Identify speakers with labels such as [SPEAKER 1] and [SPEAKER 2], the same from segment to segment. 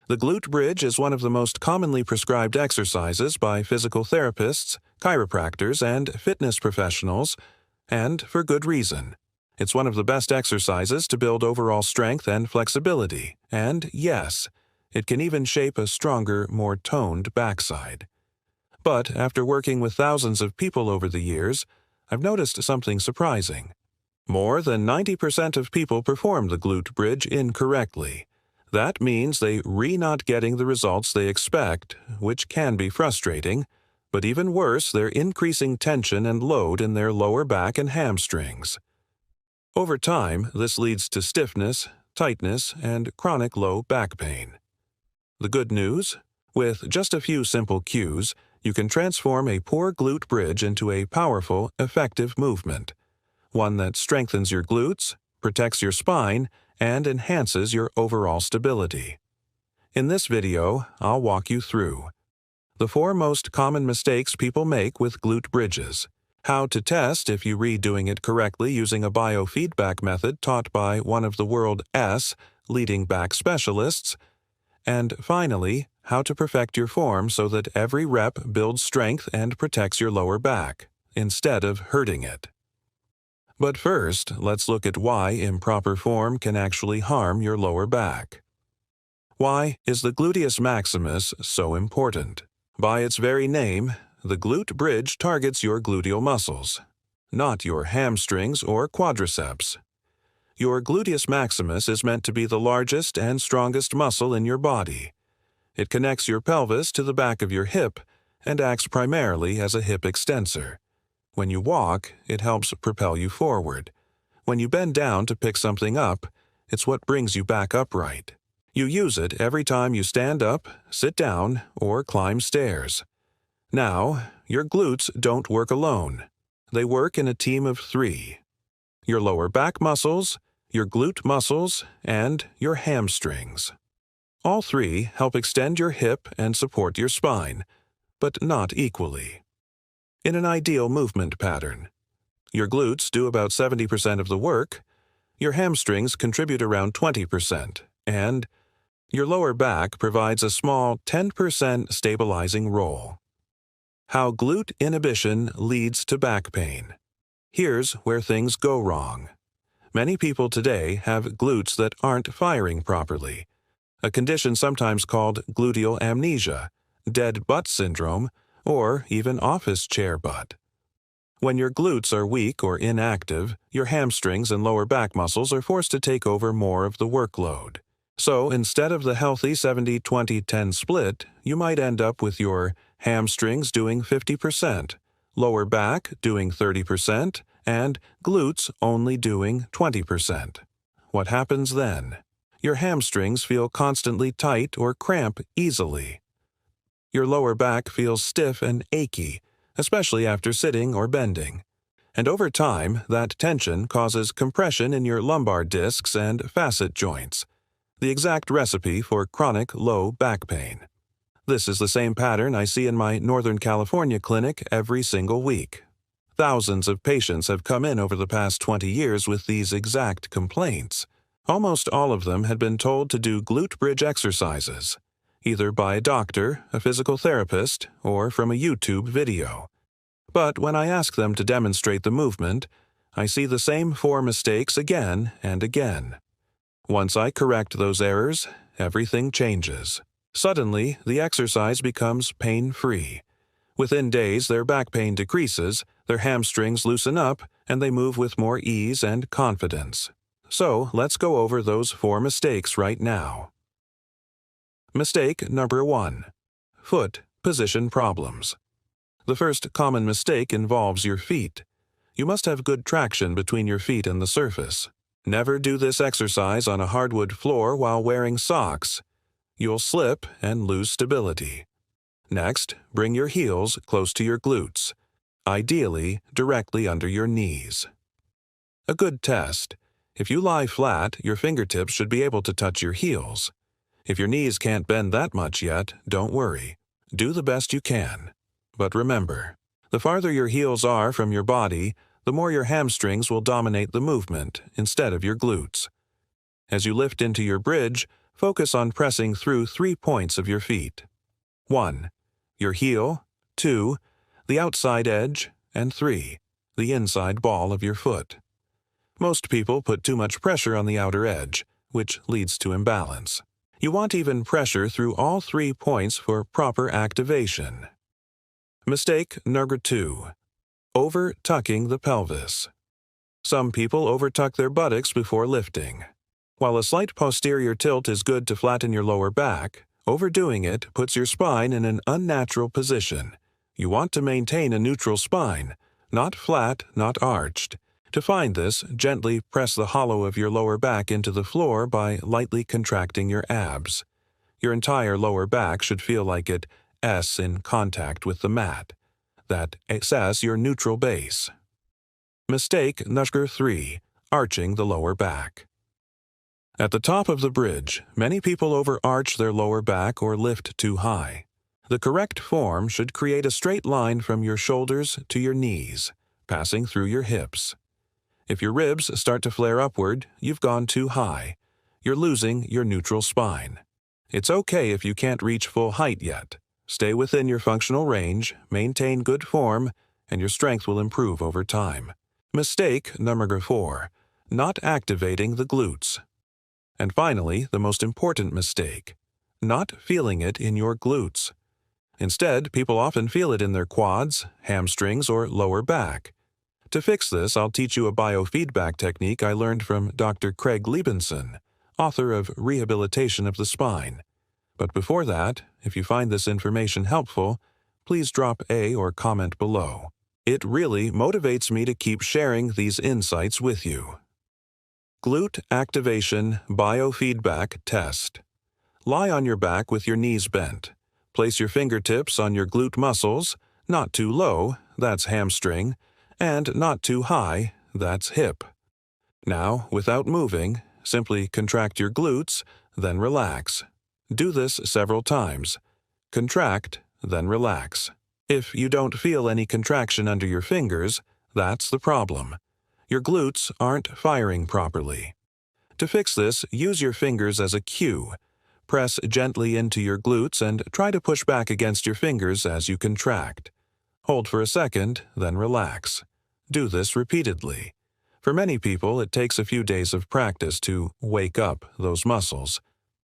[SPEAKER 1] The glute bridge is one of the most commonly prescribed exercises by physical therapists, chiropractors, and fitness professionals, and for good reason. It's one of the best exercises to build overall strength and flexibility, and yes, it can even shape a stronger, more toned backside. But after working with thousands of people over the years, I've noticed something surprising. More than 90% of people perform the glute bridge incorrectly. That means they're not getting the results they expect, which can be frustrating, but even worse, they're increasing tension and load in their lower back and hamstrings. Over time, this leads to stiffness, tightness, and chronic low back pain. The good news? With just a few simple cues, you can transform a poor glute bridge into a powerful, effective movement. One that strengthens your glutes, protects your spine, and enhances your overall stability. In this video, I'll walk you through the 4 most common mistakes people make with glute bridges, how to test if you're doing it correctly using a biofeedback method taught by one of the world's leading back specialists, and finally, how to perfect your form so that every rep builds strength and protects your lower back, instead of hurting it. But first, let's look at why improper form can actually harm your lower back. Why is the gluteus maximus so important? By its very name, the glute bridge targets your gluteal muscles, not your hamstrings or quadriceps. Your gluteus maximus is meant to be the largest and strongest muscle in your body. It connects your pelvis to the back of your hip and acts primarily as a hip extensor. When you walk, it helps propel you forward. When you bend down to pick something up, it's what brings you back upright. You use it every time you stand up, sit down, or climb stairs. Now, your glutes don't work alone. They work in a team of 3. Your lower back muscles, your glute muscles, and your hamstrings. All 3 help extend your hip and support your spine, but not equally. In an ideal movement pattern, your glutes do about 70% of the work, your hamstrings contribute around 20%, and your lower back provides a small 10% stabilizing role. How glute inhibition leads to back pain. Here's where things go wrong. Many people today have glutes that aren't firing properly, a condition sometimes called gluteal amnesia, dead butt syndrome, or even office chair butt. When your glutes are weak or inactive, your hamstrings and lower back muscles are forced to take over more of the workload. So instead of the healthy 70-20-10 split, you might end up with your hamstrings doing 50%, lower back doing 30%, and glutes only doing 20%. What happens then? Your hamstrings feel constantly tight or cramp easily. Your lower back feels stiff and achy, especially after sitting or bending. And over time, that tension causes compression in your lumbar discs and facet joints, the exact recipe for chronic low back pain. This is the same pattern I see in my Northern California clinic every single week. Thousands of patients have come in over the past 20 years with these exact complaints. Almost all of them had been told to do glute bridge exercises, either by a doctor, a physical therapist, or from a YouTube video. But when I ask them to demonstrate the movement, I see the same 4 mistakes again and again. Once I correct those errors, everything changes. Suddenly, the exercise becomes pain-free. Within days, their back pain decreases, their hamstrings loosen up, and they move with more ease and confidence. So, let's go over those 4 mistakes right now. Mistake number 1. Foot position problems. The first common mistake involves your feet. You must have good traction between your feet and the surface. Never do this exercise on a hardwood floor while wearing socks. You'll slip and lose stability. Next, bring your heels close to your glutes, ideally directly under your knees. A good test. If you lie flat, your fingertips should be able to touch your heels. If your knees can't bend that much yet, don't worry. Do the best you can. But remember, the farther your heels are from your body, the more your hamstrings will dominate the movement instead of your glutes. As you lift into your bridge, Focus on pressing through 3 points of your feet. 1. Your heel. 2. The outside edge. And 3. The inside ball of your foot. Most people put too much pressure on the outer edge, which leads to imbalance. You want even pressure through all 3 points for proper activation. Mistake number 2. Over-tucking the pelvis. Some people over-tuck their buttocks before lifting. While a slight posterior tilt is good to flatten your lower back, overdoing it puts your spine in an unnatural position. You want to maintain a neutral spine, not flat, not arched. To find this, gently press the hollow of your lower back into the floor by lightly contracting your abs. Your entire lower back should feel like it S in contact with the mat. That SS your neutral base. Mistake number 3. Arching the lower back. At the top of the bridge, many people overarch their lower back or lift too high. The correct form should create a straight line from your shoulders to your knees, passing through your hips. If your ribs start to flare upward, you've gone too high. You're losing your neutral spine. It's okay if you can't reach full height yet. Stay within your functional range, maintain good form, and your strength will improve over time. Mistake number 4. Not activating the glutes. And finally, the most important mistake. Not feeling it in your glutes. Instead, people often feel it in their quads, hamstrings, or lower back. To fix this, I'll teach you a biofeedback technique I learned from Dr. Craig Liebenson, author of Rehabilitation of the Spine. But before that, if you find this information helpful, please drop a or comment below. It really motivates me to keep sharing these insights with you. Glute Activation Biofeedback Test. Lie on your back with your knees bent. Place your fingertips on your glute muscles, not too low, that's hamstring, and not too high, that's hip. Now, without moving, simply contract your glutes, then relax. Do this several times. Contract, then relax. If you don't feel any contraction under your fingers, that's the problem. Your glutes aren't firing properly. To fix this, use your fingers as a cue. Press gently into your glutes and try to push back against your fingers as you contract. Hold for a second, then relax. Do this repeatedly. For many people, it takes a few days of practice to wake up those muscles,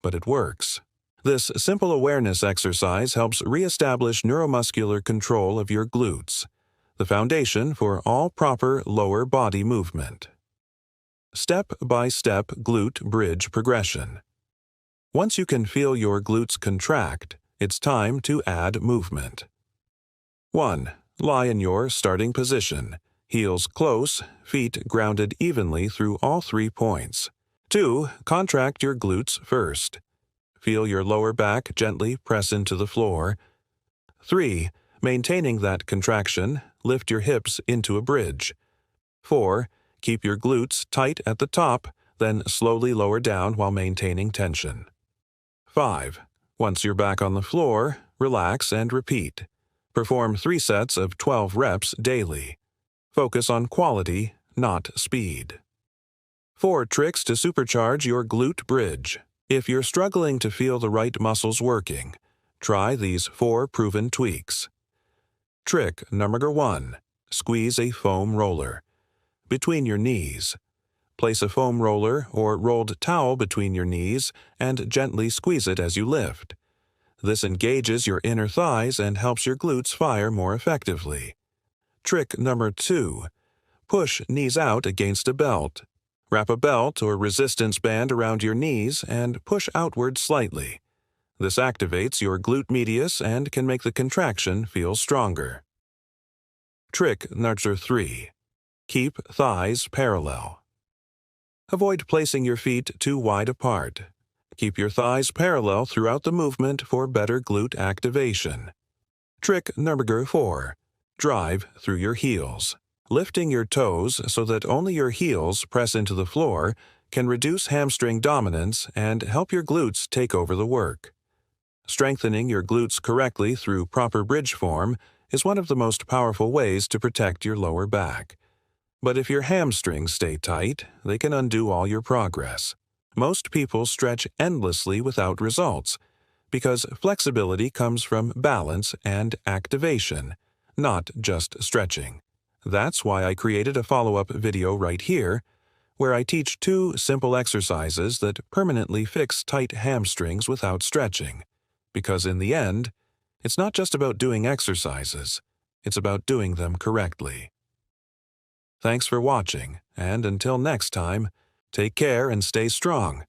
[SPEAKER 1] but it works. This simple awareness exercise helps reestablish neuromuscular control of your glutes, the foundation for all proper lower body movement. Step-by-step glute bridge progression. Once you can feel your glutes contract, it's time to add movement. 1. Lie in your starting position, heels close, feet grounded evenly through all 3 points. 2. Contract your glutes first. Feel your lower back gently press into the floor. 3. Maintaining that contraction, lift your hips into a bridge. 4. Keep your glutes tight at the top, then slowly lower down while maintaining tension. 5. Once you're back on the floor, relax and repeat. Perform 3 sets of 12 reps daily. Focus on quality, not speed. 4 tricks to supercharge your glute bridge. If you're struggling to feel the right muscles working, try these 4 proven tweaks. Trick number 1. Squeeze a foam roller. Between your knees. Place a foam roller or rolled towel between your knees and gently squeeze it as you lift. This engages your inner thighs and helps your glutes fire more effectively. Trick number 2. Push knees out against a belt. Wrap a belt or resistance band around your knees and push outward slightly. This activates your glute medius and can make the contraction feel stronger. Trick number 3. Keep thighs parallel. Avoid placing your feet too wide apart. Keep your thighs parallel throughout the movement for better glute activation. Trick number 4. Drive through your heels. Lifting your toes so that only your heels press into the floor can reduce hamstring dominance and help your glutes take over the work. Strengthening your glutes correctly through proper bridge form is one of the most powerful ways to protect your lower back. But if your hamstrings stay tight, they can undo all your progress. Most people stretch endlessly without results, because flexibility comes from balance and activation, not just stretching. That's why I created a follow-up video right here, where I teach 2 simple exercises that permanently fix tight hamstrings without stretching. Because in the end, it's not just about doing exercises, it's about doing them correctly. Thanks for watching, and until next time, take care and stay strong.